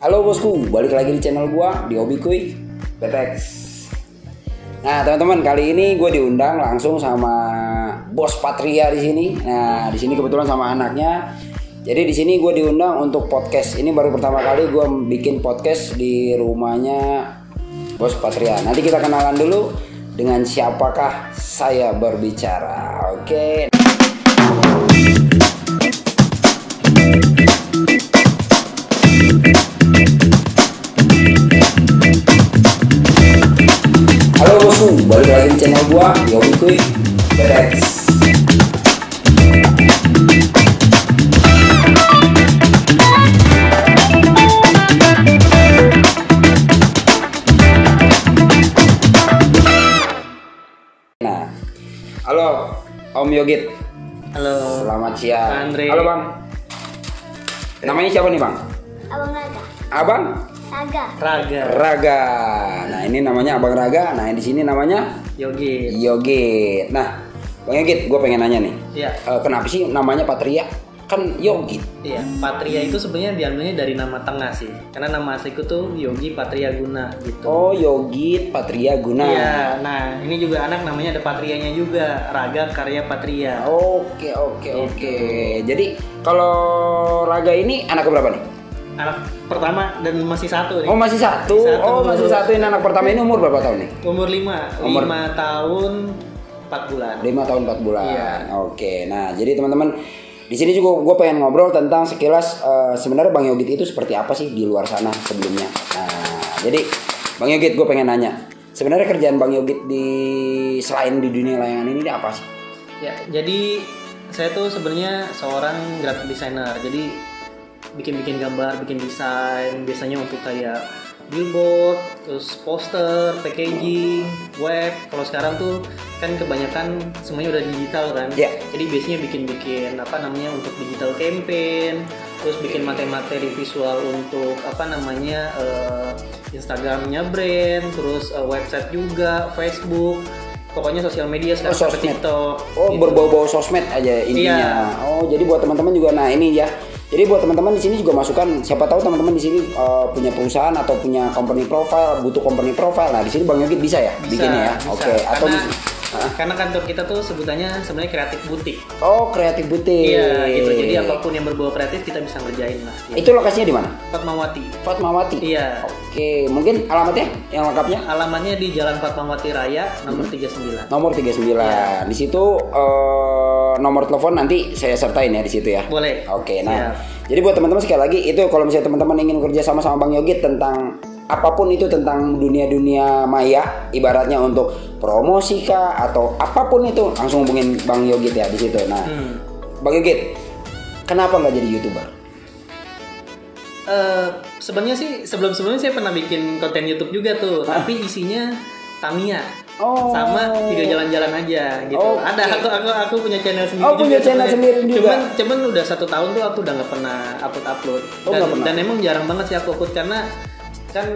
Halo bosku, balik lagi di channel gua di Hobi Kuy PTX. Nah teman-teman, kali ini gue diundang langsung sama Bos Patria di sini. Nah di sini kebetulan sama anaknya. Jadi di sini gue diundang untuk podcast. Ini baru pertama kali gue bikin podcast di rumahnya Bos Patria. Nanti kita kenalan dulu dengan siapakah saya berbicara. Oke. Halo bosku, balik lagi di channel gua di Hobi Kuy PTX. Nah, halo Om Yogit. Halo. Selamat siang. Pak Andre. Halo Bang. Namanya siapa nih Bang? Abang Raga. Abang Raga. Raga. Nah ini namanya Abang Raga. Nah di sini namanya Yogi. Yogit. Nah Bang Yogit, gue pengen nanya nih. Iya. Kenapa sih namanya Patria? Kan Yogit. Iya. Patria itu sebenarnya diambilnya dari nama tengah sih. Karena nama asliku tuh Yogi Patria Guna gitu. Oh Yogit Patria Guna. Iya. Nah ini juga anak namanya ada Patrianya juga. Raga Karya Patria. Oke. Jadi kalau Raga ini anak keberapa nih? Anak pertama dan masih satu nih. Oh masih satu. Masih satu. Ini anak pertama ini umur berapa tahun nih? Umur 5. 5 tahun 4 bulan. 5 tahun 4 bulan. Iya. Oke. Nah, jadi teman-teman di sini juga gue pengen ngobrol tentang sekilas sebenarnya Bang Yogit itu seperti apa sih di luar sana sebelumnya. Nah, jadi Bang Yogit gue pengen nanya. Sebenarnya kerjaan Bang Yogit selain di dunia layangan ini apa sih? Ya, jadi saya tuh sebenarnya seorang graphic designer. Jadi bikin gambar, bikin desain, biasanya untuk kayak billboard, terus poster, packaging, web. Kalau sekarang tuh kan kebanyakan semuanya udah digital kan. Yeah. Jadi biasanya bikin untuk digital campaign, terus bikin materi visual untuk Instagramnya brand, terus website juga, Facebook. Pokoknya sosial media sekarang seperti TikTok. Oh, gitu. Berbau-bau sosmed aja intinya. Iya. Oh, jadi buat teman-teman juga ini ya. Jadi buat teman-teman di sini juga masukan, siapa tahu teman-teman di sini punya perusahaan atau punya company profile, butuh company profile. Nah, di sini Bang Yogit bisa ya bikinnya ya. Oke. Atau karena kantor kita tuh sebutannya sebenarnya kreatif butik. Oh, kreatif butik. Iya, gitu. Jadi apapun yang berbau kreatif kita bisa ngerjain lah. Gitu. Itu lokasinya di mana? Fatmawati. Iya. Iya. Oke, mungkin alamatnya yang lengkapnya? Alamatnya di Jalan Fatmawati Raya nomor 39. Nomor 39. Iya. Di situ nomor telepon nanti saya sertain ya di situ ya. Boleh. Oke, nah. Jadi buat teman-teman sekali lagi itu kalau misalnya teman-teman ingin kerja sama Bang Yogit tentang apapun itu tentang dunia maya, ibaratnya untuk promosi kah atau apapun itu langsung hubungin Bang Yogit ya di situ. Nah, Bang Yogit, kenapa nggak jadi YouTuber? Sebenarnya sih sebelumnya saya pernah bikin konten YouTube juga tuh, tapi isinya Tamiya. Oh. Sama video jalan-jalan aja gitu. Oh, ada aku punya channel sendiri juga. Punya channel sendiri juga. Cuman udah 1 tahun tuh aku udah nggak pernah upload. Dan emang jarang banget sih aku upload karena kan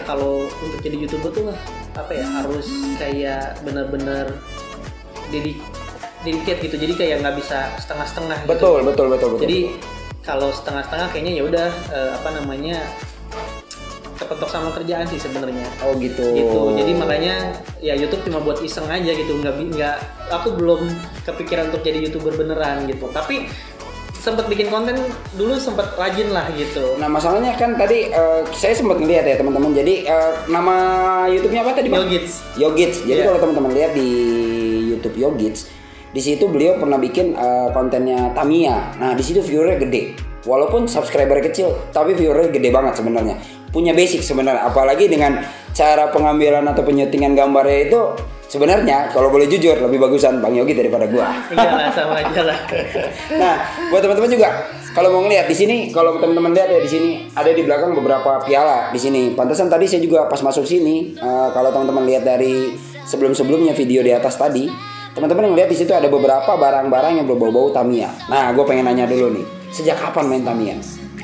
kalau untuk jadi YouTuber tuh harus kayak bener-bener dedicate gitu. Jadi kayak nggak bisa setengah-setengah gitu. Betul. Jadi kalau setengah-setengah kayaknya ya udah kepentok sama kerjaan sih sebenarnya. Oh gitu. Jadi makanya ya YouTube cuma buat iseng aja gitu. Nggak aku belum kepikiran untuk jadi YouTuber beneran gitu. Tapi sempat bikin konten dulu, sempat rajin lah gitu. Nah masalahnya kan tadi saya sempat ngeliat ya teman-teman. Jadi nama YouTube-nya apa tadi Bang? Yogits. Jadi kalau teman-teman lihat di YouTube Yogits, di situ beliau pernah bikin kontennya Tamiya. Nah di situ viewernya gede. Walaupun subscriber kecil, tapi viewernya gede banget sebenarnya. Punya basic sebenarnya, apalagi dengan cara pengambilan atau penyutingan gambarnya itu sebenarnya kalau boleh jujur lebih bagusan Bang Yogit daripada gua. Iyalah, sama aja lah. Nah, buat teman-teman juga kalau mau ngelihat di sini, kalau teman-teman lihat ya di sini ada di belakang beberapa piala di sini. Pantesan tadi saya juga pas masuk sini, kalau teman-teman lihat dari sebelum-sebelumnya video di atas tadi, teman-teman yang lihat di situ ada beberapa barang-barang yang berbau-bau Tamiya. Nah, gue pengen nanya dulu nih, sejak kapan main Tamiya?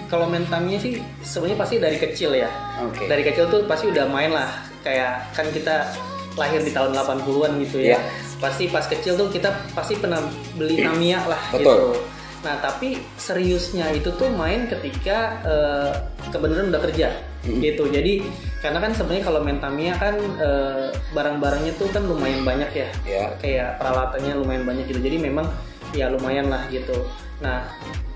Kalau main Tamiya sih sebenarnya pasti dari kecil ya. Okay. Dari kecil tuh pasti udah main lah. Kayak kan kita lahir di tahun 80-an gitu ya. Pasti pas kecil tuh kita pasti pernah beli Tamiya lah. Betul. Gitu. Nah tapi seriusnya itu tuh main ketika kebenaran udah kerja gitu. Jadi karena kan sebenarnya kalau main Tamiya kan barang-barangnya tuh kan lumayan banyak ya, kayak peralatannya lumayan banyak gitu. Jadi memang ya lumayan lah gitu. Nah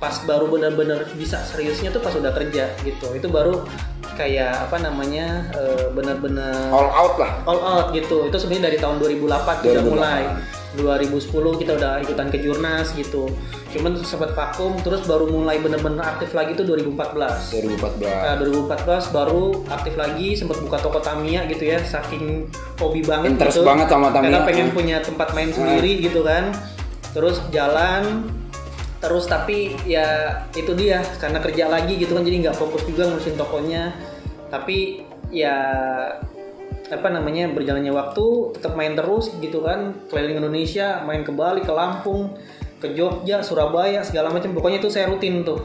pas baru benar-benar bisa seriusnya tuh pas udah kerja gitu. Itu baru kayak apa namanya benar-benar all out gitu. Itu sebenarnya dari tahun 2008 udah mulai. 2010 kita udah ikutan kejurnas gitu. Cuman sempat vakum, terus baru mulai bener-bener aktif lagi tuh 2014. Nah, 2014 baru aktif lagi, sempat buka toko Tamiya gitu ya, saking hobi banget interest gitu. banget sama Tamiya. Karena pengen punya tempat main sendiri gitu kan. Terus jalan terus, tapi ya itu dia karena kerja lagi gitu kan, jadi nggak fokus juga ngurusin tokonya. Tapi ya apa namanya, berjalannya waktu tetap main terus gitu kan, keliling Indonesia, main ke Bali, ke Lampung, ke Jogja, Surabaya, segala macam. Pokoknya itu saya rutin tuh,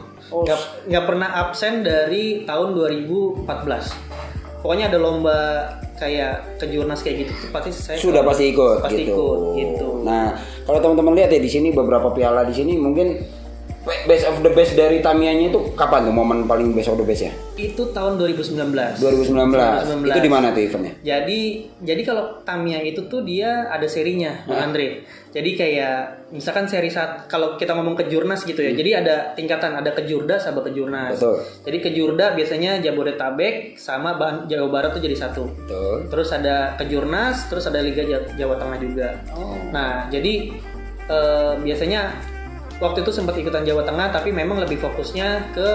nggak pernah absen dari tahun 2014. Pokoknya ada lomba kayak kejurnas kayak gitu pasti saya pasti ikut gitu. Nah kalau teman-teman lihat ya di sini beberapa piala di sini, mungkin best of the best dari Tamiya-nya itu kapan tuh momen paling best of the best ya? Itu tahun 2019. 2019. Itu di mana tuh eventnya? Jadi kalau Tamiya itu tuh dia ada serinya, Bang Andre. Jadi kayak misalkan seri saat kalau kita ngomong kejurnas gitu ya. Jadi ada tingkatan, ada kejurda sama kejurnas. Betul. Jadi kejurda biasanya Jabodetabek sama Jawa Barat tuh jadi satu. Betul. Terus ada kejurnas, terus ada Liga Jawa Tengah juga. Nah, jadi biasanya waktu itu sempat ikutan Jawa Tengah, tapi memang lebih fokusnya ke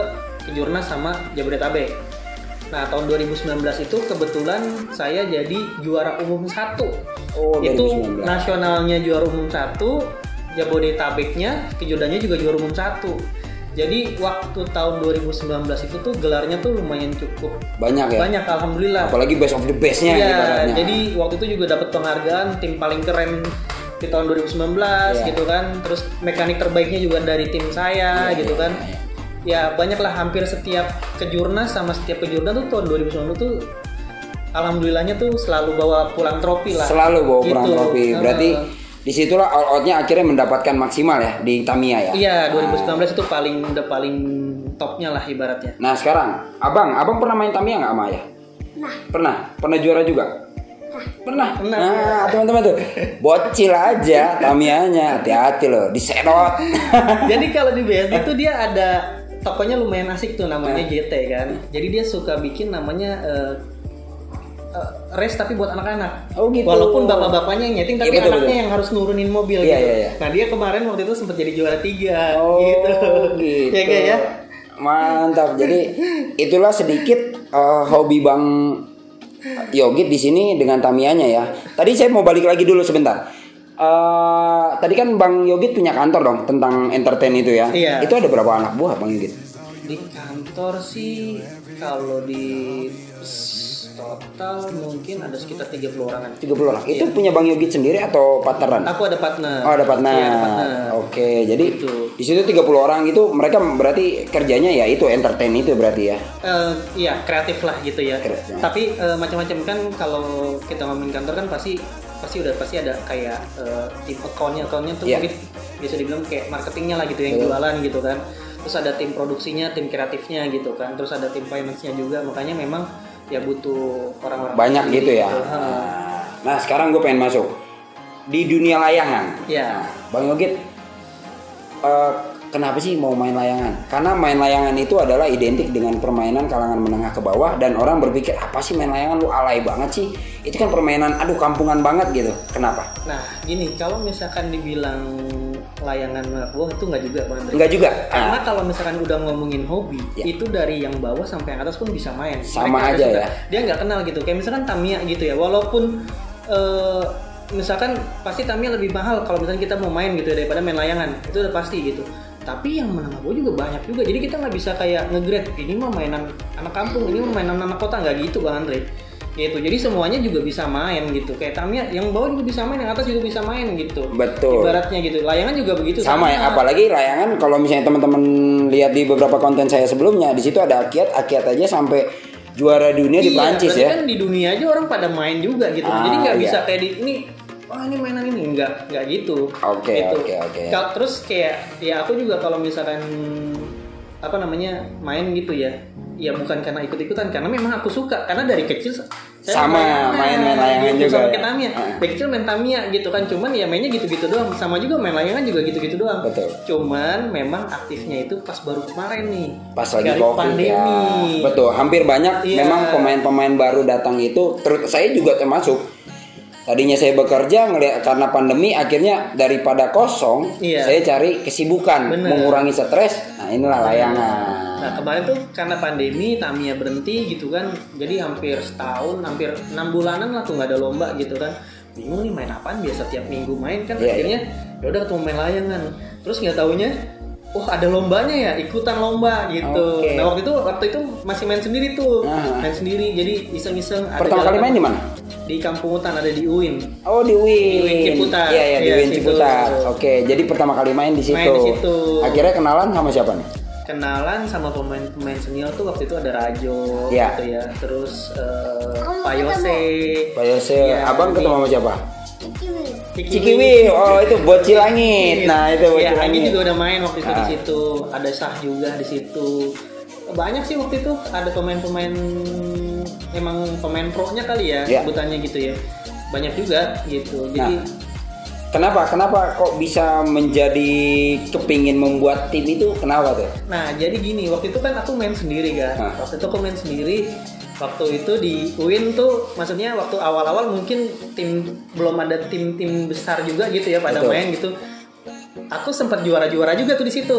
kejurnas sama Jabodetabek. Nah tahun 2019 itu kebetulan saya jadi juara umum 1. Itu 2019. Nasionalnya juara umum 1, Jabodetabeknya, kejurdanya juga juara umum 1. Jadi waktu tahun 2019 itu tuh gelarnya tuh lumayan cukup banyak ya. Banyak, alhamdulillah. Apalagi best of the bestnya. Iya. Jadi waktu itu juga dapat penghargaan tim paling keren di tahun 2019 gitu kan. Terus mekanik terbaiknya juga dari tim saya gitu kan. Ya banyaklah, hampir setiap kejurnas sama setiap kejurnas tuh tahun 2019 tuh alhamdulillahnya tuh selalu bawa pulang trofi lah. Selalu bawa pulang trofi. Berarti disitulah all outnya akhirnya mendapatkan maksimal ya di Tamiya ya. Iya, 2019 itu udah paling topnya lah ibaratnya. Nah sekarang abang pernah main Tamiya nggak sama Ayah? Pernah juara juga? Pernah. Nah teman-teman tuh bocil aja Tamiyanya, hati-hati loh disedot. Jadi kalau di BSD itu dia ada tokonya lumayan asik tuh, namanya JT kan. Jadi dia suka bikin namanya race tapi buat anak-anak. Gitu. Walaupun bapak-bapaknya yang nyeting, tapi anaknya yang harus nurunin mobil gitu. Iya. Nah dia kemarin waktu itu sempat jadi juara 3 gitu. Ya kayak ya. Mantap. Jadi itulah sedikit hobi Bang Yogit di sini dengan Tamiyanya ya. Tadi saya mau balik lagi dulu sebentar. Tadi kan Bang Yogit punya kantor dong tentang entertain itu ya. Iya. Itu ada berapa anak buah Bang Yogit? Di kantor sih kalau di total mungkin ada sekitar 30 orangan. 30 orang. Itu punya Bang Yogit sendiri atau partneran? Aku ada partner. Oh, ada partner. Iya, ada partner. Oke, jadi Gitu. di situ 30 orang itu mereka berarti kerjanya ya itu entertain itu berarti ya. Iya, kreatif lah gitu ya. Kreatif. Tapi macam-macam kan kalau kita ngomongin kantor kan pasti ada kayak tim accountnya tuh mungkin bisa dibilang kayak marketingnya lah gitu, yang jualan gitu kan. Terus ada tim produksinya, tim kreatifnya gitu kan. Terus ada tim finance-nya juga. Makanya memang ya butuh orang-orang banyak gitu ya. Nah sekarang gue pengen masuk di dunia layangan. Ya. Bang Yogit, kenapa sih mau main layangan? Karena main layangan itu adalah identik dengan permainan kalangan menengah ke bawah, dan orang berpikir apa sih main layangan, lu alay banget sih. Itu kan permainan kampungan banget gitu. Kenapa? Nah gini, kalau misalkan dibilang layangan menengah ke bawah itu nggak juga Bang Andre. Nggak juga. Karena kalau misalkan udah ngomongin hobi, itu dari yang bawah sampai yang atas pun bisa main. Sama mereka aja ya. Dia nggak kenal gitu. Kayak misalkan Tamiya gitu ya. Walaupun misalkan pasti Tamiya lebih mahal kalau misalkan kita mau main gitu ya, daripada main layangan. Itu udah pasti gitu. Tapi yang menengah bawah juga banyak juga. Jadi kita nggak bisa kayak nge-grade ini mah mainan anak kampung, ini mah mainan anak kota, nggak gitu Bang Andre. Gitu. Jadi semuanya juga bisa main gitu. Kayak Tamiya yang bawah juga bisa main, yang atas juga bisa main gitu. Betul. Ibaratnya gitu. Layangan juga begitu. Sama ya, apalagi layangan kalau misalnya teman-teman lihat di beberapa konten saya sebelumnya, di situ ada Akiat aja sampai juara dunia di Prancis ya. Kan di dunia aja orang pada main juga gitu. Jadi nggak bisa kayak di ini oh ini mainan ini, enggak gitu. Oke. Terus kayak ya aku juga kalau misalkan apa namanya main gitu ya bukan karena ikut-ikutan, karena memang aku suka, karena dari kecil saya main layangan gitu, juga sama ya? Tamiya. Dari kecil main Tamiya gitu kan, cuman ya mainnya gitu-gitu doang, sama juga main layangan juga gitu-gitu doang. Betul. Cuman memang aktifnya itu pas baru kemarin nih, Pas lagi dari COVID pandemi. ya. Betul, hampir banyak memang pemain-pemain baru datang itu, saya juga termasuk. Tadinya saya bekerja ngelihat karena pandemi, akhirnya daripada kosong, saya cari kesibukan, mengurangi stres. Nah, inilah layangan. Nah, kemarin tuh karena pandemi Tamiya berhenti gitu kan. Jadi hampir setahun, hampir 6 bulanan lah tuh nggak ada lomba gitu kan. Bingung nih main apaan, biasa tiap minggu main kan. Akhirnya ya udah ketemu main layangan. Terus nggak taunya ada lombanya ya, ikutan lomba gitu. Nah, waktu itu masih main sendiri tuh. Main sendiri, jadi iseng-iseng. Pertama kali main di mana? Di Kampung Hutan, ada di UIN. Oh, di UIN. Di UIN Ciputat. Iya, di UIN Ciputat. Oke, jadi pertama kali main di situ. Akhirnya kenalan sama siapa nih? Kenalan sama pemain senior tuh waktu itu ada Rajo gitu ya. Terus Pak Yose. Ya, Abang ketemu sama siapa? Cikiwi. Oh, itu Bocil Langit. Nah, itu Bocil Langit. Anggi juga udah main waktu itu di situ. Ada Sah juga di situ. Banyak sih waktu itu, ada pemain-pemain, emang pemain pro-nya kali ya sebutannya gitu ya. Banyak juga gitu. Jadi Kenapa kok bisa menjadi kepingin membuat tim itu, kenapa tuh? Nah, jadi gini, waktu itu kan aku main sendiri kan. Waktu itu aku main sendiri. Waktu itu di UIN tuh, maksudnya waktu awal-awal mungkin belum ada tim besar juga gitu ya pada main gitu. Aku sempat juara-juara juga tuh di situ.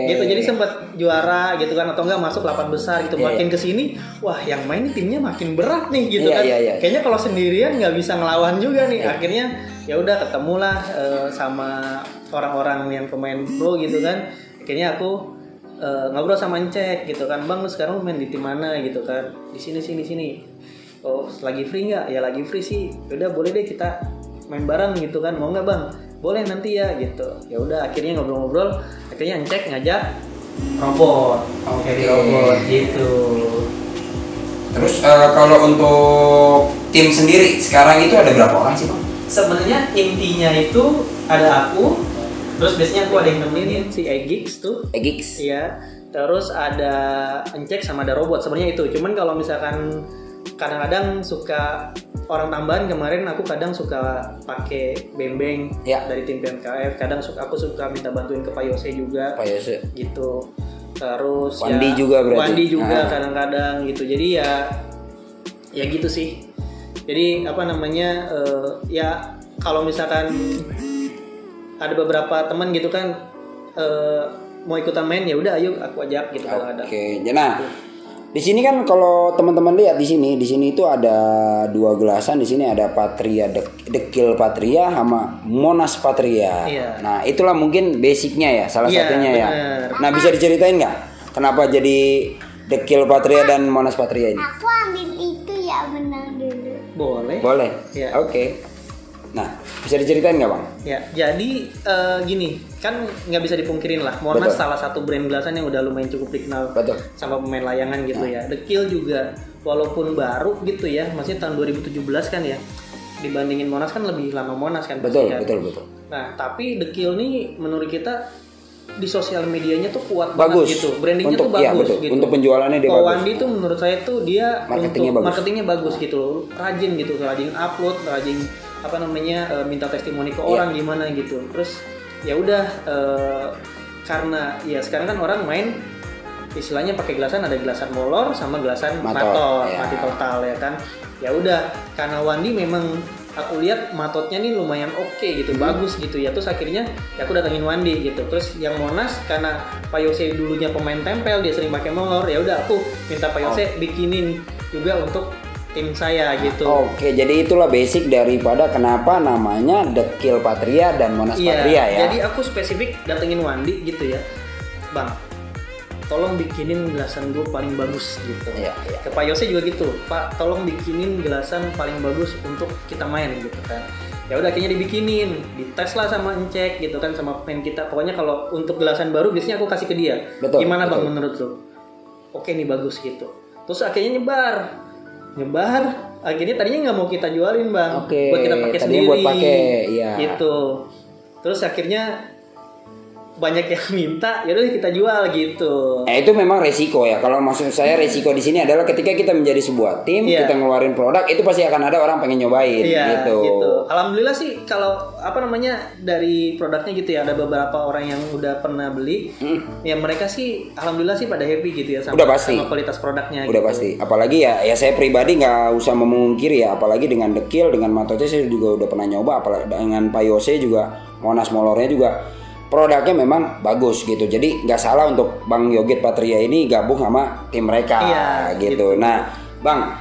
Gitu, jadi sempat juara gitu kan, atau enggak masuk 8 besar gitu. Makin kesini, wah yang main nih timnya makin berat nih gitu kan. Kayaknya kalau sendirian nggak bisa ngelawan juga nih. Akhirnya ya udah ketemulah sama orang-orang yang pemain pro gitu kan. Akhirnya aku ngobrol sama Encek gitu kan, Bang lu sekarang main di tim mana gitu kan. Di sini. Oh lagi free nggak? Ya lagi free sih. Udah boleh deh kita main bareng gitu kan. Mau nggak Bang? Boleh nanti ya gitu. Ya udah akhirnya ngobrol-ngobrol, akhirnya Encek ngajak robot. Robot gitu. Terus kalau untuk tim sendiri sekarang itu ada berapa orang sih, Bang? Sebenarnya intinya itu ada aku, terus biasanya aku ada yang nemenin si Egix tuh. Iya. Terus ada Encek sama ada robot, sebenarnya itu. Cuman kalau misalkan kadang-kadang suka orang tambahan, kemarin aku kadang suka pakai bembeng dari tim PMKF, kadang aku suka minta bantuin ke Pak Yose juga. Gitu. Terus Wandi juga berarti. Wandi juga kadang-kadang gitu. Jadi ya gitu sih. Jadi apa namanya ya kalau misalkan ada beberapa teman gitu kan mau ikutan main, ya udah ayo aku ajak gitu kadang-kadang. Nah, di sini kan kalau teman-teman lihat di sini itu ada 2 gelasan. Di sini ada Patria Dekil Patria sama Monas Patria. Nah, itulah mungkin basicnya ya, salah satunya ya. Nah, bisa diceritain nggak kenapa jadi Dekil Patria dan Monas Patria ini? Aku ambil itu ya, menang dulu. Boleh. Ya. Oke. Nah, bisa diceritain nggak, Bang? Ya, jadi gini, kan nggak bisa dipungkirin lah, Monas salah satu brand gelasan yang udah lumayan cukup dikenal sama pemain layangan gitu ya. Dekil juga walaupun baru gitu ya, maksudnya tahun 2017 kan ya, dibandingin Monas kan lebih lama Monas kan. Betul. Nah, tapi Dekil nih menurut kita di sosial medianya tuh kuat banget gitu, brandingnya tuh bagus gitu. Untuk penjualannya dia bagus. Wandi tuh menurut saya tuh dia marketingnya bagus gitu, rajin upload, rajin apa namanya minta testimoni ke orang gimana gitu. Terus ya udah karena ya sekarang kan orang main istilahnya pakai gelasan, ada gelasan molor sama gelasan matot mati total ya kan. Ya udah karena Wandi memang aku lihat matotnya nih lumayan oke gitu, bagus gitu ya. Terus akhirnya ya aku datengin Wandi gitu. Terus yang Monas karena Pak Yose dulunya pemain tempel, dia sering pakai molor, ya udah aku minta Pak Yose bikinin juga untuk tim saya gitu. Oke, jadi itulah basic daripada kenapa namanya Dekil Patria dan Monas Patria ya. Jadi aku spesifik datengin Wandi gitu ya, Bang, tolong bikinin gelasan gue paling bagus gitu. Ke Pak Yose juga gitu, Pak tolong bikinin gelasan paling bagus untuk kita main gitu kan. Ya udah akhirnya dibikinin, dites lah sama Encek gitu kan, sama pemain kita. Pokoknya kalau untuk gelasan baru biasanya aku kasih ke dia. Gimana Bang menurut lo? Oke nih bagus gitu. Terus akhirnya nyebar akhirnya tadinya nggak mau kita jualin bang, Oke, buat kita pakai tadinya sendiri. buat pakai, iya. Gitu. Terus akhirnya banyak yang minta, ya udah kita jual gitu. Itu memang resiko ya. Kalau maksud saya resiko di sini adalah ketika kita menjadi sebuah tim, Iya. kita ngeluarin produk, itu pasti akan ada orang pengen nyobain Iya, gitu. Alhamdulillah sih kalau dari produknya gitu ya, ada beberapa orang yang udah pernah beli, ya mereka sih alhamdulillah sih pada happy gitu ya sama, Udah pasti. sama kualitas produknya. Udah gitu. pasti. Apalagi ya saya pribadi nggak usah memungkiri ya. Apalagi dengan Dekil, dengan Matoce saya juga udah pernah nyoba. Apalagi dengan Pak Yose juga, Monas Molornya juga. Produknya memang bagus gitu. Jadi nggak salah untuk Bang Yogit Patria ini gabung sama tim mereka gitu. Nah, Bang,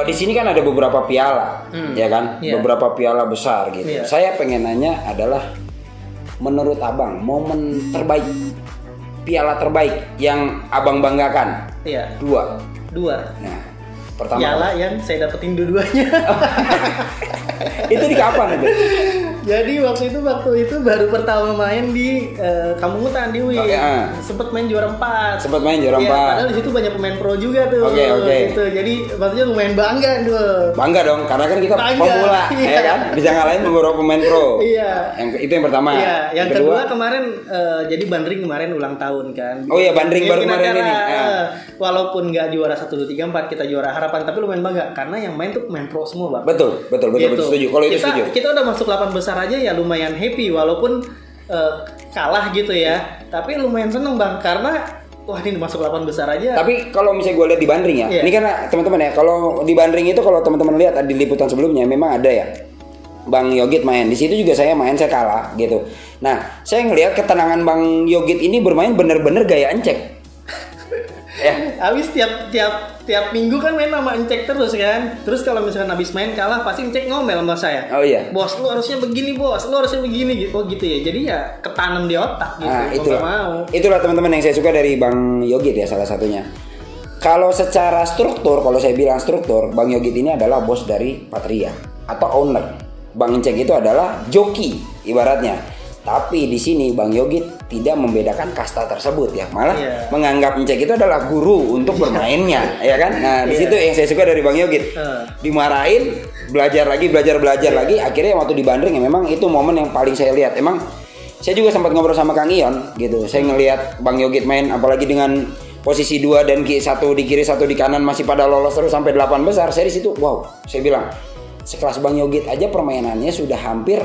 di sini kan ada beberapa piala, ya kan? Iya. Beberapa piala besar gitu. Iya. Saya pengen nanya adalah menurut Abang momen terbaik, piala terbaik yang Abang banggakan? Iya. Dua. Nah, Pertama. piala yang saya dapetin dua-duanya. Itu di kapan itu? Jadi waktu itu baru pertama main di Kampung Hutan di Win. Sempet main juara 4. Sempat main juara 4. Padahal di situ banyak pemain pro juga tuh. Oke. Gitu. Jadi maksudnya lumayan bangga tuh. Bangga dong, karena kan kita Bangga, pemula, iya. ya kan? Bisa ngalahin beberapa pemain pro. Iya. Itu yang pertama. Iya, yang kedua kemarin jadi Bandring kemarin ulang tahun kan. Oh iya, Bandring baru Bikin kemarin acara, ini. Walaupun nggak juara 1 2 3 4 kita juara harapan, tapi lumayan bangga karena yang main tuh pemain pro semua, Bang. Betul, Gitu. setuju. Kalau itu kita, setuju. Kita udah masuk 8 besar aja ya lumayan happy walaupun kalah gitu ya. Tapi lumayan seneng Bang karena wah ini masuk 8 besar aja. Tapi kalau misalnya gue lihat di Bandring ya, Iya. ini kan teman-teman ya, kalau di Bandring itu kalau teman-teman lihat di liputan sebelumnya memang ada ya. Bang Yogit main di situ juga, saya main, saya kalah gitu. Nah, saya ngelihat ketenangan Bang Yogit ini bermain bener-bener gaya encek. Ya. Habis tiap minggu kan main sama Encek terus kan. Terus kalau misalkan habis main kalah pasti Encek ngomel sama saya. Oh iya. Bos lu harusnya begini bos, lu harusnya begini gitu. Oh gitu ya. Jadi ya ketanam di otak gitu. Nah, Mau. itulah teman-teman yang saya suka dari Bang Yogit ya, salah satunya. Kalau secara struktur, kalau saya bilang struktur, Bang Yogit ini adalah bos dari Patria atau owner. Bang Encek itu adalah joki ibaratnya. Tapi di sini Bang Yogit tidak membedakan kasta tersebut ya, malah menganggap Encek itu adalah guru untuk bermainnya, ya kan? Nah, di situ yang saya suka dari Bang Yogit. Dimarahin, belajar lagi, akhirnya waktu di Bandring ya memang itu momen yang paling saya lihat. Emang saya juga sempat ngobrol sama Kang Ion gitu. Saya ngelihat Bang Yogit main apalagi dengan posisi 2 dan 1 di kiri 1 di kanan masih pada lolos terus sampai 8 besar. Saya di situ wow, saya bilang sekelas Bang Yogit aja permainannya sudah hampir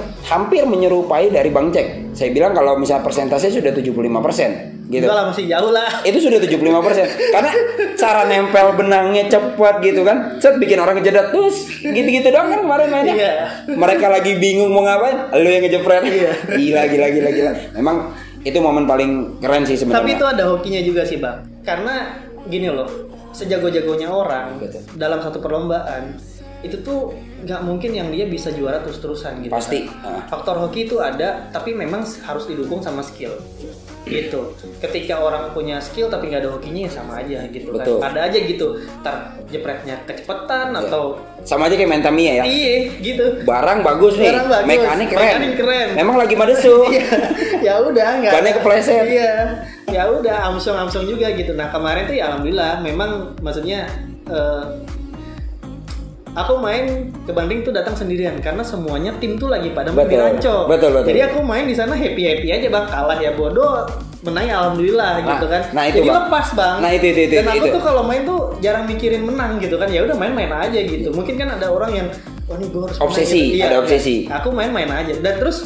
menyerupai dari Bang Cek. Saya bilang kalau misalnya persentase sudah 75% gitu. Enggak lah, masih jauh lah. Itu sudah 75%. Karena cara nempel benangnya cepat gitu kan. Set bikin orang ngejedat terus gitu-gitu doang kan kemarin mainnya. Iya. Mereka lagi bingung mau ngapain, lu yang ngejepret. Gila. Memang itu momen paling keren sih sebenarnya. Tapi itu ada hokinya juga sih Bang. Karena gini loh, sejago-jagonya orang dalam satu perlombaan itu tuh nggak mungkin yang dia bisa juara terus-terusan gitu. Pasti. Kan? Faktor hoki itu ada, tapi memang harus didukung sama skill. Gitu. Ketika orang punya skill tapi nggak ada hokinya ya sama aja gitu. Betul. Kan. Ada aja gitu. Ntar jepretnya kecepatan atau sama aja kayak main Tamiya ya. Iya, gitu. Barang bagus nih. Mekanik keren. Memang lagi madesu. Ya udah nggak. Bannya kepleset. Iya. Ya udah amsong juga gitu. Nah, kemarin tuh ya alhamdulillah memang maksudnya aku main ke Bandung tuh datang sendirian karena semuanya tim tuh lagi pada main di Ranco. Betul. Jadi aku main di sana happy aja Bang, kalah ya bodoh, menang ya alhamdulillah gitu kan. Nah, itu, jadi Bang. lepas Bang. Nah, itu. Dan aku tuh kalau main tuh jarang mikirin menang gitu kan. Ya udah main aja gitu. Mungkin kan ada orang yang wah nih gue harus obsesi, gitu. ada obsesi. Aku main aja. Dan terus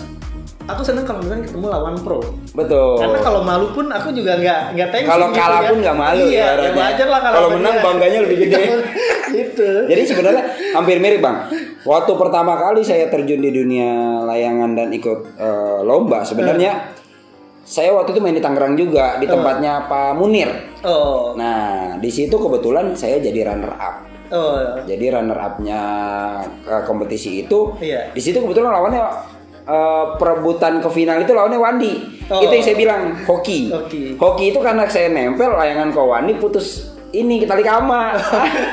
aku seneng kalau misalnya ketemu lawan pro. Betul. Karena kalau malu pun aku juga nggak tensi. Kalau gitu kalah ya. pun nggak malu. Iya, ya wajar lah kalau menang bangganya lebih gede. Gitu. Jadi sebenarnya hampir mirip Bang. Waktu pertama kali saya terjun di dunia layangan dan ikut lomba, sebenarnya saya waktu itu main di Tangerang juga di tempatnya Pak Munir. Oh. Nah di situ kebetulan saya jadi runner up. Oh. Jadi runner upnya kompetisi itu. Iya. Di situ kebetulan lawannya perebutan ke final itu lawannya Wandi. Itu yang saya bilang hoki. Hoki itu karena saya nempel layangan ke Wandi putus ini tali kama.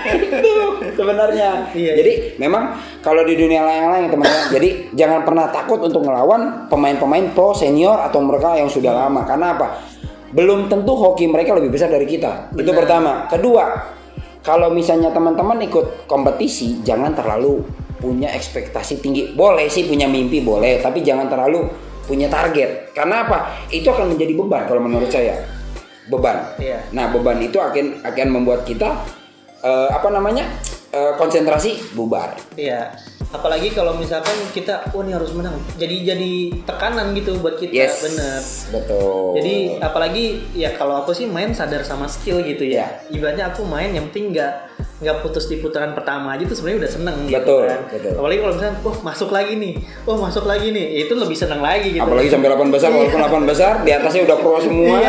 Itu sebenarnya. Iya. Jadi memang kalau di dunia layang-layang teman-teman, jadi jangan pernah takut untuk ngelawan pemain-pemain pro senior atau mereka yang sudah lama. Karena apa? Belum tentu hoki mereka lebih besar dari kita. Benar. Itu pertama. Kedua, kalau misalnya teman-teman ikut kompetisi, jangan terlalu punya ekspektasi tinggi. Boleh sih punya mimpi, boleh, tapi jangan terlalu punya target. Karena apa? Itu akan menjadi beban kalau menurut saya. Beban. Iya. Nah, beban itu akan membuat kita konsentrasi bubar. Iya. Apalagi kalau misalkan kita, ini harus menang. Jadi tekanan gitu buat kita. Yes. Bener. Betul. Jadi apalagi ya kalau aku sih main sadar sama skill gitu ya. Ibaratnya aku main yang penting nggak putus di putaran pertama aja tuh sebenarnya udah seneng gitu kan. Betul. Apalagi kalau misalnya masuk lagi nih, itu lebih seneng lagi gitu. Apalagi sampai 8 besar, walaupun 8 besar di atasnya udah pro semua.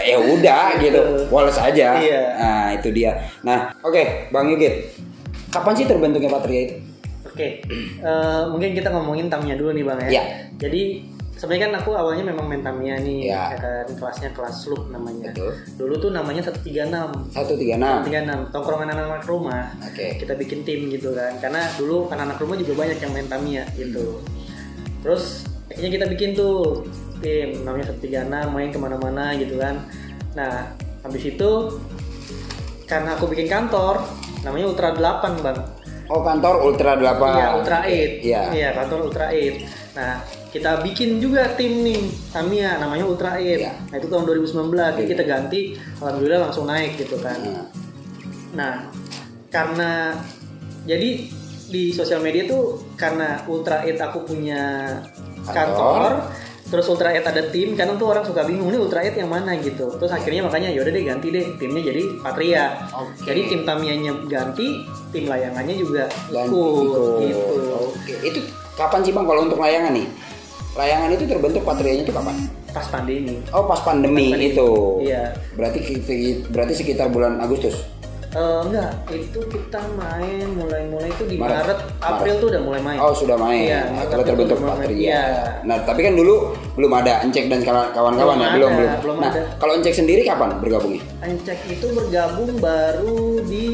ya udah gitu. Wales aja. Iya. Nah, itu dia. Nah, oke, Bang Yogit. Kapan sih terbentuknya Patria itu? Oke. Mungkin kita ngomongin Tamiya dulu nih Bang ya. Iya. Jadi sebenarnya kan aku awalnya memang main Tamiya nih, ya kan kelasnya kelas loop namanya. Betul. Dulu tuh namanya 136. 136, tongkrongan anak-anak rumah. Oke. Kita bikin tim gitu kan. Karena dulu anak-anak rumah juga banyak yang main Tamiya gitu. Terus akhirnya kita bikin tuh tim namanya 136, main kemana-mana gitu kan. Nah, habis itu karena aku bikin kantor namanya Ultra 8 Bang. Oh, kantor Ultra 8. Iya, Ultra 8. Iya, kantor Ultra 8. Nah, kita bikin juga tim nih Tamiya namanya Ultra 8. Iya. Nah, itu tahun 2019. Jadi kita ganti, alhamdulillah langsung naik gitu kan. Nah, karena jadi di sosial media tuh karena Ultra 8 aku punya kantor, terus Ultra 8 ada tim, kadang tuh orang suka bingung nih Ultra 8 yang mana gitu. Terus akhirnya makanya yaudah deh ganti deh timnya jadi Patria. Jadi tim Tamiyanya ganti, tim layangannya juga ikut gitu. Oke. Itu kapan sih Bang kalau untuk layangan nih? Layangan itu terbentuk Patrianya itu kapan? Pas pandemi. Oh, pas pandemi itu. Iya. Berarti sekitar bulan Agustus. Enggak, itu kita main mulai itu di Maret, April tuh udah mulai main. Oh, sudah main. Iya, Kalau terbentuk Patria. Iya. Nah, tapi kan dulu belum ada Encek dan kawan-kawan ya, belum. Nah, kalau Encek sendiri kapan bergabungnya? Encek itu bergabung baru di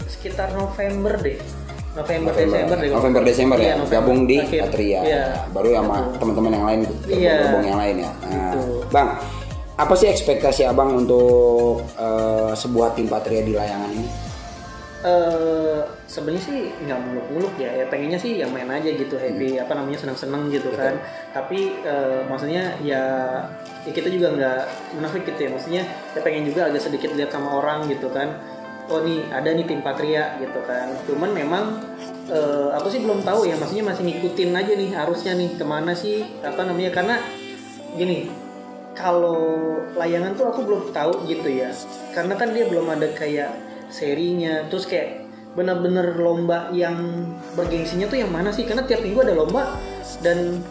sekitar November deh. November Desember ya, gabung di akhir. Patria. Iya. Baru sama teman-teman yang lain gabung yang lain ya. Nah, Bang, apa sih ekspektasi Abang untuk sebuah tim Patria di layangan ini? Sebenarnya sih nggak muluk-muluk ya pengennya sih yang main aja gitu, happy senang-senang gitu. Betul. Kan tapi maksudnya ya kita juga nggak munafik gitu ya, maksudnya ya pengen juga agak sedikit lihat sama orang gitu kan, oh nih ada nih tim Patria gitu kan. Cuman memang aku sih belum tahu ya, maksudnya masih ngikutin aja nih harusnya nih kemana sih karena gini, kalau layangan tuh aku belum tahu gitu ya, karena kan dia belum ada kayak serinya, terus kayak benar-benar lomba yang bergengsinya tuh yang mana sih, karena tiap minggu ada lomba dan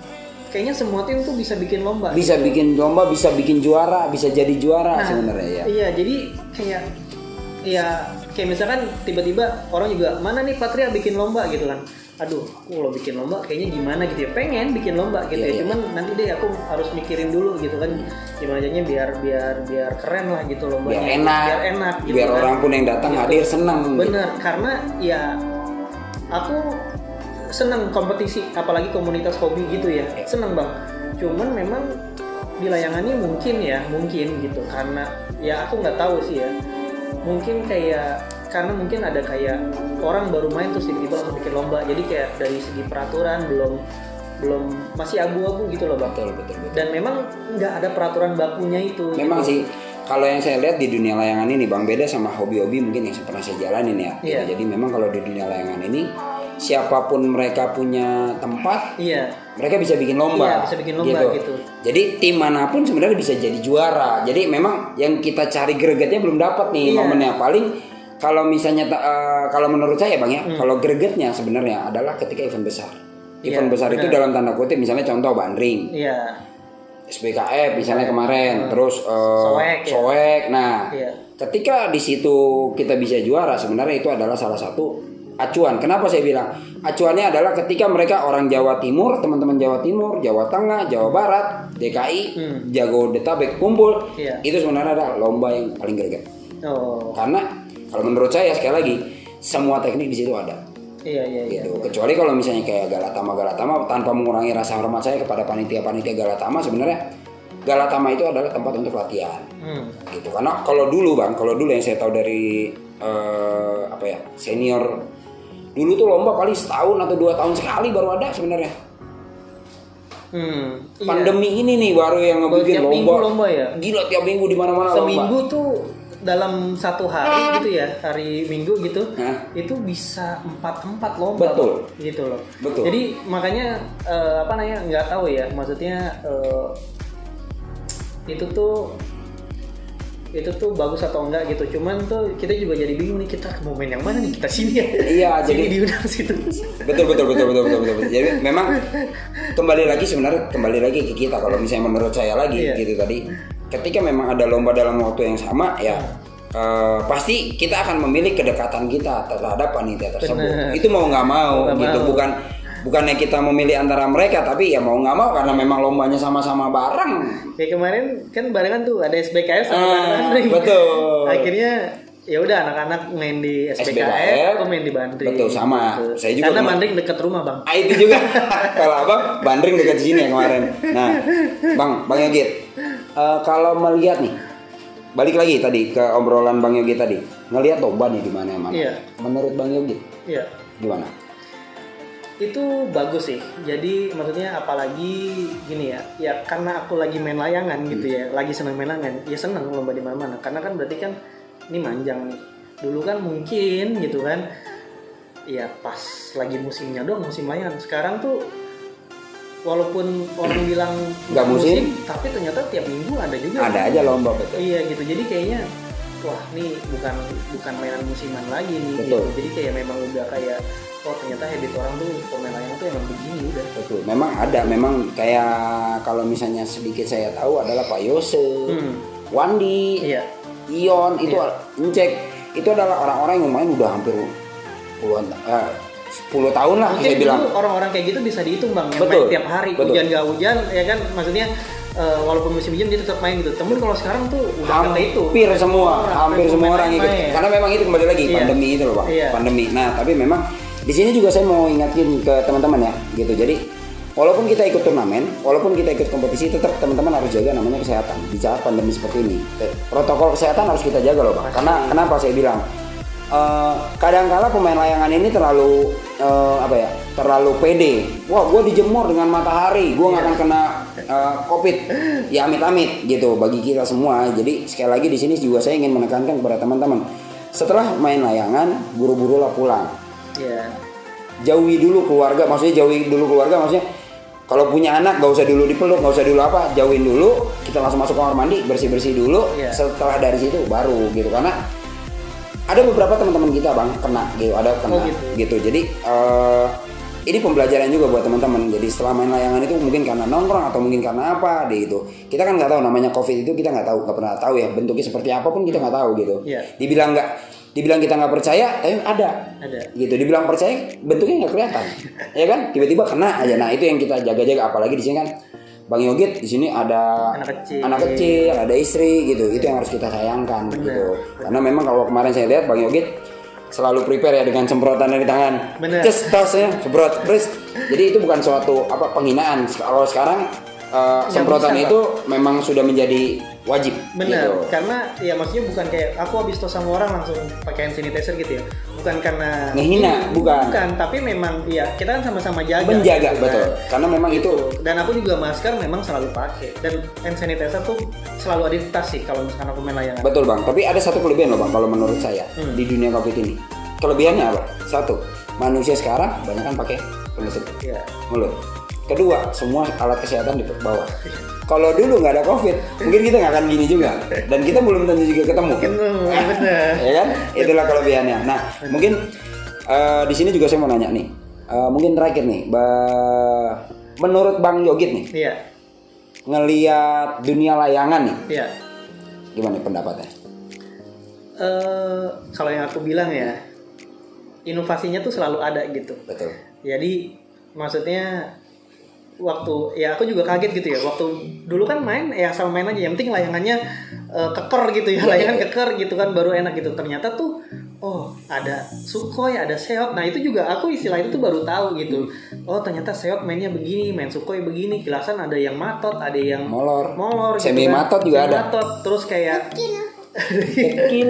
kayaknya semua tim tuh bisa bikin lomba. Bisa gitu. Bikin lomba, bisa bikin juara, bisa jadi juara sebenarnya ya. Iya, jadi kayak misalkan tiba-tiba orang juga mana nih Patria bikin lomba gitu kan. Aduh, kalau bikin lomba kayaknya gimana gitu ya, pengen bikin lomba gitu ya. Cuman nanti deh aku harus mikirin dulu gitu kan, gimana caranya biar keren lah gitu lombanya, biar enak gitu, biar kan. Orang pun yang datang gitu. Hadir senang. Bener, karena ya aku senang kompetisi, apalagi komunitas hobi gitu ya, senang Bang. Cuman memang di layangannya mungkin gitu, karena ya aku nggak tahu sih ya, mungkin karena mungkin ada kayak orang baru main terus tiba-tiba langsung bikin lomba, jadi kayak dari segi peraturan belum masih abu-abu gitu loh Bang. Betul. Dan memang nggak ada peraturan bakunya itu. Memang gitu. Sih kalau yang saya lihat di dunia layangan ini Bang, beda sama hobi-hobi mungkin yang pernah saya jalanin ya. Yeah. Jadi memang kalau di dunia layangan ini siapapun mereka punya tempat, mereka bisa bikin lomba. Bisa bikin lomba gitu. Jadi tim manapun sebenarnya bisa jadi juara. Jadi memang yang kita cari gregetnya belum dapat nih momennya. Paling kalau misalnya kalau menurut saya Bang ya, kalau gregetnya sebenarnya adalah ketika event besar. Event besar itu dalam tanda kutip, misalnya contoh Bandring. SBKF misalnya kemarin, terus Soek. Nah, ketika di situ kita bisa juara, sebenarnya itu adalah salah satu acuan. Kenapa saya bilang acuannya adalah ketika mereka orang Jawa Timur, teman-teman Jawa Timur, Jawa Tengah, Jawa Barat, DKI, Jabodetabek kumpul, itu sebenarnya adalah lomba yang paling greget. Karena kalau menurut saya sekali lagi semua teknik di situ ada. Gitu. Kecuali kalau misalnya kayak Galatama, tanpa mengurangi rasa hormat saya kepada panitia Galatama, sebenarnya Galatama itu adalah tempat untuk latihan. Gitu. Karena kalau dulu yang saya tahu dari senior. Dulu tuh lomba paling setahun atau 2 tahun sekali baru ada sebenarnya. Pandemi ini nih baru yang ngebikin lomba ya. Gila tiap minggu di mana-mana lomba. Seminggu tuh dalam satu hari gitu ya, hari Minggu gitu, itu bisa 4 lomba. Betul. Gitu loh. Betul. Jadi makanya nggak tahu ya, maksudnya itu tuh bagus atau enggak gitu. Cuman tuh kita juga jadi bingung nih, kita mau main yang mana nih, kita sini ya. Iya, jadi diundang situ. Betul. Jadi memang kembali lagi ke kita, kalau misalnya menurut saya lagi gitu tadi. Ketika memang ada lomba dalam waktu yang sama ya pasti kita akan memilih kedekatan kita terhadap panitia tersebut. Bener. Itu mau nggak mau gitu, bukannya kita memilih antara mereka, tapi ya mau nggak mau karena memang lombanya sama-sama bareng. Kayak kemarin kan barengan tuh ada SBKF sama Bandring. Betul. Akhirnya ya udah anak-anak main di SBKF, aku main di Bandring. Betul, sama. Gitu. Saya juga karena Bandring dekat rumah, Bang. Itu juga. Kalau Abang Bandring dekat sini ya kemarin. Nah, Bang Yogit. Kalau melihat nih, balik lagi tadi ke obrolan Bang Yogit tadi. Ngelihat lomba nih di mana-mana. Iya. Menurut Bang Yogit? Iya. Gimana? Itu bagus sih. Jadi maksudnya apalagi gini ya karena aku lagi main layangan gitu ya, lagi senang main layangan, ya senang lomba di mana-mana. Karena kan berarti kan ini manjang nih. Dulu kan mungkin gitu kan, ya pas lagi musimnya doang, musim layangan. Sekarang tuh walaupun orang bilang nggak musim, tapi ternyata tiap minggu ada juga. Ada aja lomba, betul. Iya gitu. Jadi kayaknya wah nih bukan mainan musiman lagi nih. Betul. Gitu. Jadi kayak memang udah kayak ternyata habit orang tuh pemain layangan tuh emang begini udah. Betul. Memang kayak kalau misalnya sedikit saya tahu adalah Pak Yose, Wandi, Ion itu Encek, itu adalah orang-orang yang main udah hampir 10 tahun lah. Mungkin saya bilang orang-orang kayak gitu bisa dihitung, Bang, yang betul, main tiap hari, betul. Hujan gak hujan ya kan, maksudnya walaupun musim hujan dia tetap main gitu. Temen kalau sekarang tuh udah hampir semua orang ikut. Karena memang itu kembali lagi pandemi itu loh, Bang. Pandemi. Nah, tapi memang di sini juga saya mau ingatin ke teman-teman ya, gitu. Jadi walaupun kita ikut turnamen, walaupun kita ikut kompetisi, tetap teman-teman harus jaga namanya kesehatan. Di saat pandemi seperti ini, protokol kesehatan harus kita jaga loh, Bang. Karena kenapa saya bilang? Kadang-kala pemain layangan ini terlalu terlalu pede. Wah, gue dijemur dengan matahari, gue nggak akan kena COVID. Ya amit-amit gitu bagi kita semua. Jadi sekali lagi di sini juga saya ingin menekankan kepada teman-teman, setelah main layangan, buru-burulah pulang. Jauhi dulu keluarga, maksudnya kalau punya anak gak usah dulu dipeluk, gak usah dulu jauhin dulu. Kita langsung masuk kamar mandi, bersih-bersih dulu. Setelah dari situ baru gitu, karena ada beberapa teman-teman kita, Bang, kena gitu. Jadi ini pembelajaran juga buat teman-teman. Jadi setelah main layangan itu mungkin karena nongkrong atau mungkin karena apa gitu. Kita kan nggak tahu namanya COVID itu, kita nggak pernah tahu ya bentuknya seperti apa pun kita nggak tahu gitu. Dibilang kita nggak percaya, tapi ada. Gitu. Dibilang percaya, bentuknya nggak kelihatan, ya kan? Tiba-tiba kena aja. Nah itu yang kita jaga-jaga. Apalagi di sini kan Bang Yogit, di sini ada anak kecil, ada istri gitu. Itu yang harus kita sayangkan. Bener. Gitu. Karena memang kalau kemarin saya lihat Bang Yogit selalu prepare ya dengan semprotan dari tangan. Ces tasnya semprot, terus. Jadi itu bukan suatu penghinaan. Kalau sekarang semprotan bisa, itu memang sudah menjadi wajib. Benar, gitu. Karena ya maksudnya bukan kayak aku habis tos sama orang langsung pakai hand sanitizer gitu ya. Bukan karena ngehina, bukan, tapi memang ya kita kan sama-sama menjaga, gitu, betul. Karena memang itu. Dan aku juga masker memang selalu pakai, dan hand sanitizer tuh selalu ada di tas sih kalau misalkan aku main layangan. Betul, Bang. Tapi ada satu kelebihan loh, Bang, kalau menurut saya di dunia COVID ini. Kelebihannya apa? Satu, manusia sekarang banyak kan pakai penutup mulut. Kedua, semua alat kesehatan di bawah. Kalau dulu nggak ada COVID, mungkin kita nggak akan gini juga. Dan kita belum tentu juga ketemu. Benar. Ya kan? Itulah kelebihannya. Nah, mungkin di sini juga saya mau nanya nih. Mungkin terakhir nih, menurut Bang Yogit nih. Iya. Ngelihat dunia layangan nih. Iya. Gimana pendapatnya? Kalau yang aku bilang ya, inovasinya tuh selalu ada gitu. Betul. Jadi maksudnya waktu ya aku juga kaget gitu ya, waktu dulu kan main ya asal main aja, yang penting layangannya keker gitu ya, layangan keker gitu kan baru enak gitu. Ternyata tuh ada Sukhoi, ada Seok. Nah itu juga aku istilah itu tuh baru tahu gitu. Oh ternyata Seok mainnya begini, main Sukhoi begini. Kilasan ada yang matot, ada yang molor semi gitu matot kan. juga ada. Matot. Terus kayak Kecil.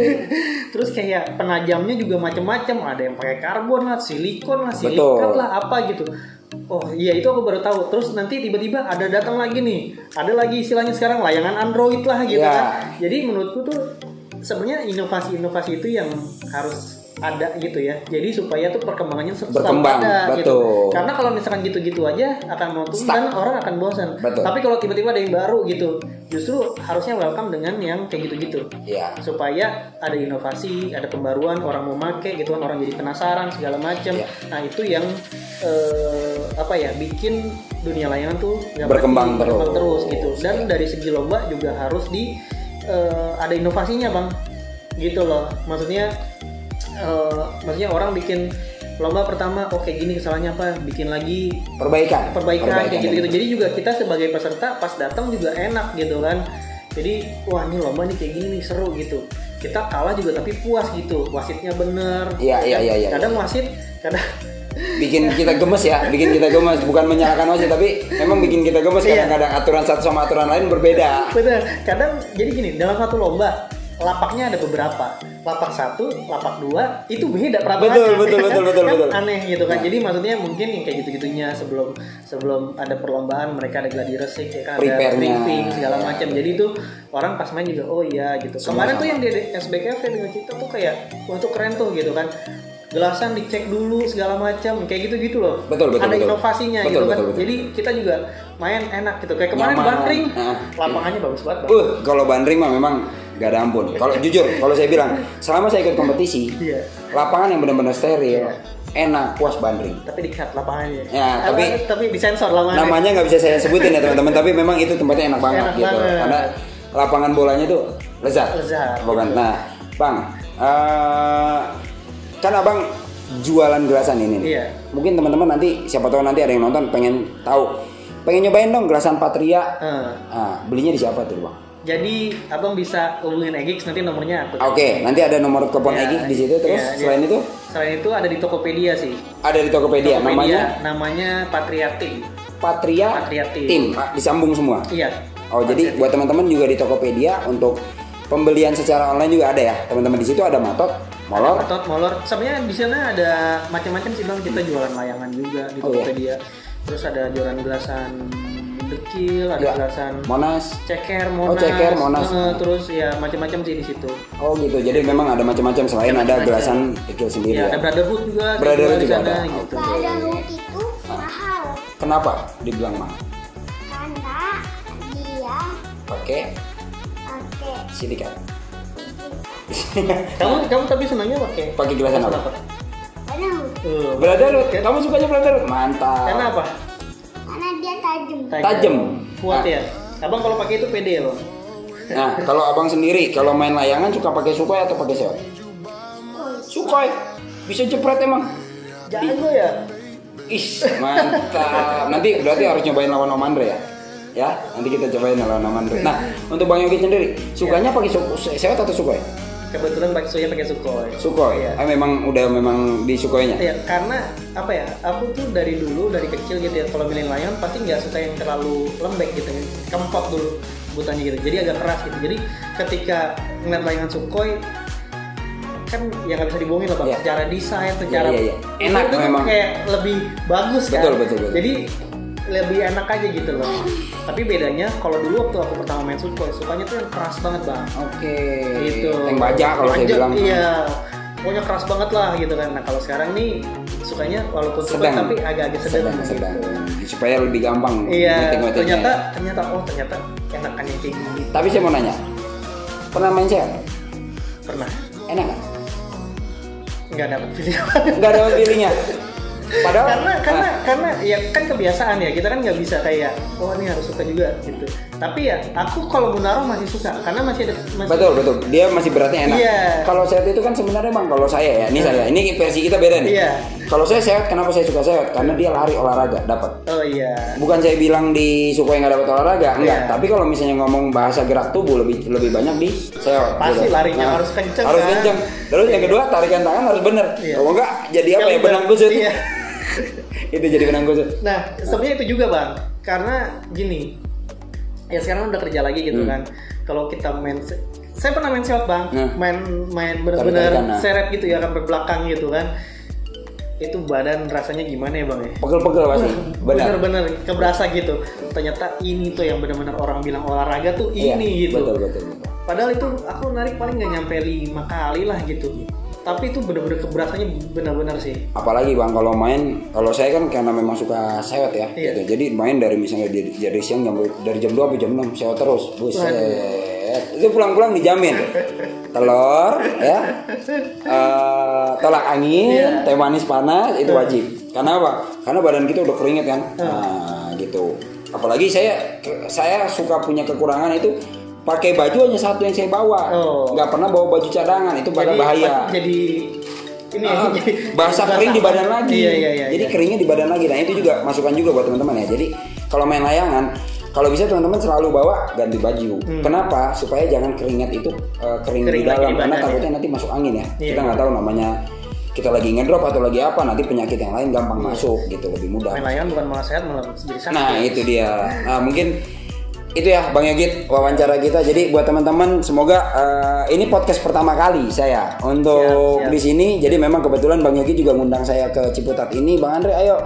Terus kayak penajamnya juga macam-macam, ada yang pakai karbon lah, silikon lah, Betul. silikat lah, apa gitu. Oh iya, itu aku baru tahu. Terus nanti tiba-tiba ada datang lagi nih, ada lagi istilahnya sekarang layangan Android lah gitu Ya. kan. Jadi menurutku tuh sebenarnya inovasi-inovasi itu yang harus ada gitu ya. Jadi supaya tuh perkembangannya Berkembang, ada betul. gitu. Karena kalau misalkan gitu-gitu aja akan monoton Stuck. dan orang akan bosan. Betul. Tapi kalau tiba-tiba ada yang baru gitu, justru harusnya welcome dengan yang kayak gitu-gitu. Iya. Supaya ada inovasi, ada pembaruan, orang mau make gitu kan, orang jadi penasaran segala macam. Iya. Nah, itu yang bikin dunia layangan tuh nggak Berkembang berhenti, terus. gitu. Dan dari segi lomba juga harus ada inovasinya, Bang. Gitu loh. Maksudnya orang bikin lomba pertama, kayak gini kesalahannya apa, bikin lagi Perbaikan kayak gitu-gitu. Jadi juga kita sebagai peserta pas datang juga enak gitu kan. Jadi wah, ini lomba nih kayak gini nih, seru gitu. Kita kalah juga tapi puas gitu. Wasitnya bener. Iya. Kadang wasit bikin kita gemes ya, bukan menyalahkan wasit, tapi memang bikin kita gemes. Iya. Kadang-kadang aturan satu sama aturan lain berbeda. bener. Kadang jadi gini, dalam satu lomba lapaknya ada beberapa, lapak 1, lapak 2 itu beda perapaannya. Betul. Aneh gitu kan. Jadi maksudnya mungkin yang kayak gitu-gitunya sebelum ada perlombaan mereka ada gladi resik ya kan, ada Prepare-nya. briefing segala macam. Jadi itu orang pas main juga oh iya gitu. Kemarin tuh yang di SBKF dengan kita tuh kayak wah itu keren tuh gitu kan. Gelasan dicek dulu segala macam kayak gitu-gitu loh. Betul. Ada inovasinya gitu kan. Betul. Jadi kita juga main enak gitu. Kayak kemarin Nyaman. Bandring, lapangannya bagus banget. Bang. Kalau bandring mah memang gak ada ampun. Kalau jujur, kalau saya bilang, selama saya ikut kompetisi, Iya. lapangan yang benar-benar steril, Iya. enak, puas bandring. Tapi di-cut lapangannya. Ya, tapi disensor lapangannya. Namanya nggak bisa saya sebutin ya teman-teman, tapi memang itu tempatnya enak banget Enak gitu. banget. Karena lapangan bolanya tuh lezat. Bukan. Gitu. Nah, Bang, kan Abang jualan gelasan ini nih. Iya. Mungkin teman-teman nanti siapa tahu nanti ada yang nonton pengen nyobain dong gelasan Patria. Nah, belinya di siapa tuh, Bang? Jadi abang bisa hubungin Egix, nanti nomornya aku. Oke, nanti ada nomor telepon Iya, Egix di situ. Terus iya. selain itu Selain itu ada di Tokopedia sih. ada di Tokopedia. Namanya Patria Team. Patria Team. Disambung semua. Iya. Oh, jadi buat teman-teman juga di Tokopedia untuk pembelian secara online juga ada ya. Teman-teman di situ ada Matot, Molor. Molor. Sebenarnya di sana ada macam-macam sih Bang. Kita jualan layangan juga di Tokopedia. Terus ada jualan gelasan dekil, ada gelasan Monas. ceker, Monas. Terus ya macam-macam sih di situ. Oh gitu. Jadi memang ada macam-macam selain ada gelasan dekil sendiri Ya, ya. ada Brotherhood juga. Brotherhood di juga sana, ada. gitu. Brotherhood itu mahal Kenapa dibilang mahal? karena dia Pakai pakai silikat. Kamu tapi senangnya pakai Gelasan apa? Brotherhood Brotherhood. Kamu sukanya Brotherhood? Mantap. Karena apa? karena dia tajam. Tajam. Kuat Nah. ya. Abang kalau pakai itu pede loh. Nah, kalau Abang sendiri kalau main layangan suka pakai Sukhoi atau pakai Seot? Sukhoi. Bisa jepret emang. Jago ya. Mantap. Nanti berarti harus nyobain lawan Om Andre ya. Ya, nanti kita cobain lawan Om Andre. Nah, untuk Bang Yogi sendiri, sukanya pakai Seot atau Sukhoi? Kebetulan pakai Sukhoi. Sukhoi. Iya. Memang di Sukhoinya. Iya, karena apa ya? Aku tuh dari kecil gitu ya. Kalau milih layangan pasti nggak suka yang terlalu lembek gitu, kempot dulu butannya gitu. Jadi agak keras gitu. Jadi ketika ngeliat layangan Sukhoi kan ya nggak bisa dibohongin lah Bang. Iya. Secara desain, secara Iya. Enak itu memang. kayak lebih bagus kan. Betul. Jadi lebih enak aja gitu loh. Tapi bedanya kalau dulu waktu aku pertama main Sukhoi, sukanya tuh yang keras banget Bang. Oke. Gitu. Tank baja kalau saya bilang. Iya. Pokoknya keras banget lah gitu kan. Nah kalau sekarang nih sukanya walaupun Sukhoi tapi agak-agak sedang. Gitu. Supaya lebih gampang. Iya. ngetik-ngetiknya. Ternyata enakan yang kayak gini. Tapi saya mau nanya, pernah main Seot? Pernah. Enak nggak? Nggak dapet feeling. Nggak ada feelingnya. Padahal karena ya kan kebiasaan ya, kita kan nggak bisa kayak ini harus suka juga gitu. Tapi ya aku kalau Munaro masih suka karena masih. Betul, dia masih beratnya enak. Iya. Kalau Seot itu kan sebenarnya Bang, kalau saya ya, ini versi kita beda nih. Iya. Kalau saya Seot, kenapa saya suka Seot? Karena dia lari olahraga dapat. Oh iya. Bukan saya bilang di Sukhoi nggak dapat olahraga, enggak. Iya. Tapi kalau misalnya ngomong bahasa gerak tubuh lebih banyak di Seot. Pasti larinya harus kenceng. Harus kan? kenceng. Terus yang kedua tarikan tangan harus bener. Iya. Kalau enggak jadi apa ya, benang kusut. Iya. Itu jadi benang kusut. Nah, sebenarnya itu juga Bang, karena gini, ya sekarang udah kerja lagi gitu kan. Kalau kita main saya pernah main sewot bang, main benar-benar seret gitu ya kan berbelakang gitu kan. Itu badan rasanya gimana ya bang ya? Pegel-pegel pasti. Bener-bener keberasa gitu. Ternyata ini tuh yang benar-benar orang bilang olahraga tuh ini gitu. Betul. Padahal itu aku narik paling nggak nyampe 5 kali lah gitu. Tapi itu benar-benar keberasanya benar-benar sih. Apalagi bang kalau saya kan karena memang suka sewot ya. Gitu. Jadi main dari misalnya dari siang dari jam 2 sampai jam 6 sewot terus. Buset. Itu pulang-pulang dijamin telur ya, tolak angin, teh manis panas itu wajib. Karena apa? Karena badan kita udah keringet kan. Nah gitu. Apalagi saya suka punya kekurangan itu pakai baju hanya satu yang saya bawa, nggak pernah bawa baju cadangan, itu pada bahaya. Jadi ini basah kering di badan lagi. Iya. Jadi keringnya di badan lagi. Nah itu juga masukan juga buat teman-teman ya. Jadi kalau main layangan, kalau bisa teman-teman selalu bawa ganti baju. Kenapa? Supaya jangan keringat itu kering di dalam, karena takutnya nanti masuk angin ya. Kita nggak tahu namanya. Kita lagi ngedrop atau lagi apa, nanti penyakit yang lain gampang masuk gitu, lebih mudah. Main layangan bukan malah sehat, malah jadi sakit. Nah itu dia. Nah mungkin itu ya Bang Yogit wawancara kita. Jadi buat teman-teman semoga ini podcast pertama kali saya untuk siap. Di sini. Jadi memang kebetulan Bang Yogit juga ngundang saya ke Ciputat ini. Bang Andre ayo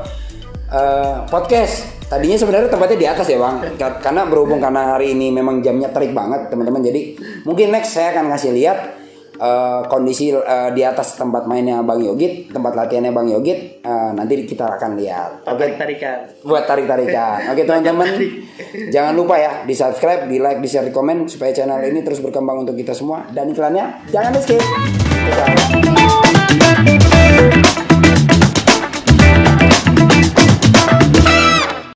podcast. Tadinya sebenarnya tempatnya di atas ya Bang. Karena berhubung karena hari ini memang jamnya terik banget teman-teman. Jadi mungkin next saya akan kasih lihat kondisi di atas tempat mainnya Bang Yogit, tempat latihannya Bang Yogit. Nanti kita akan lihat. Buat tarik-tarikan. Oke teman-teman, jangan lupa ya di subscribe, di like, di share, di komen supaya channel ini terus berkembang untuk kita semua. Dan iklannya jangan di skip.